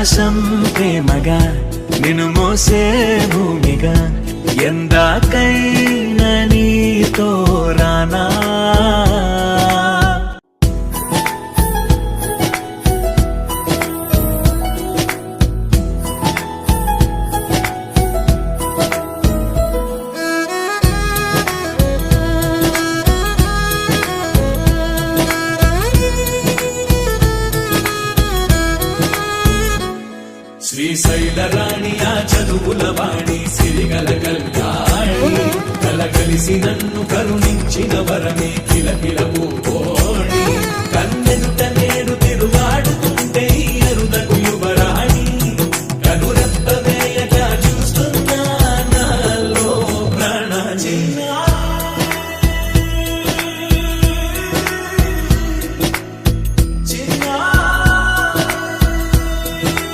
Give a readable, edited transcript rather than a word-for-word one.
ప్రేమగా నిన్ను మోసే భూమిగా ఎందాకైనా నీతో రానా. శ్రీశైల రాణి ఆ చదువుల వాణి సిరిగల కళ్యాణి కలగలిసి నన్ను కరుణించిన వరమే కిలకిల పూకోణి.